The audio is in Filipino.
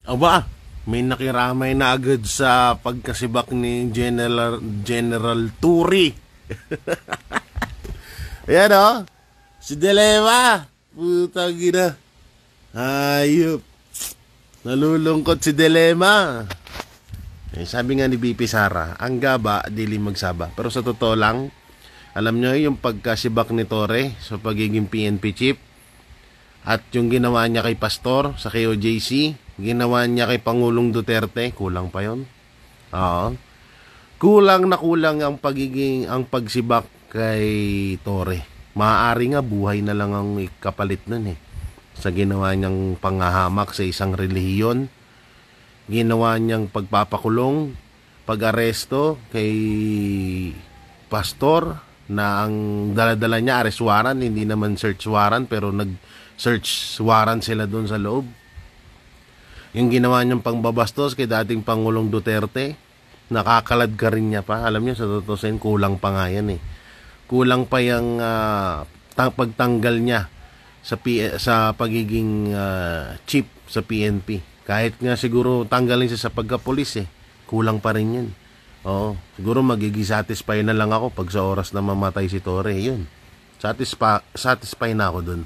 Aba, may nakiramay na agad sa pagkasibak ni General Turi. Ayan o, si Dilema. Putang ina. Hayop. Nalulungkot si Dilema. Sabi nga ni BP Sara, ang gaba, dili magsaba. Pero sa totoo lang, alam nyo yung pagkasibak ni Torre sa pagiging PNP chief at yung ginawa niya kay Pastor sa KOJC, ginawa niya kay Pangulong Duterte, kulang pa yon. Oo. Kulang na kulang ang pagsibak kay Torre. Maaari nga buhay na lang ang kapalit nun sa ginawa niyang panghahamak sa isang relihiyon, ginawa niyang pagpapakulong, pag-aresto kay Pastor na ang daladala niya arrest warrant, hindi naman search warrant, pero nag-search warrant sila doon sa loob. Yung ginawa niyang pangbabastos kay dating Pangulong Duterte, nakakalad ka rin niya pa. Alam niyo, sa totoo sa kulang pa nga yan kulang pa yung pagtanggal niya sa pagiging chief sa PNP. Kahit nga siguro tanggalin siya sa pagkapulis kulang pa rin yun. Oo, siguro magiging satisfy na lang ako pag sa oras na mamatay si Torre. Yun, satisfy na ako dun.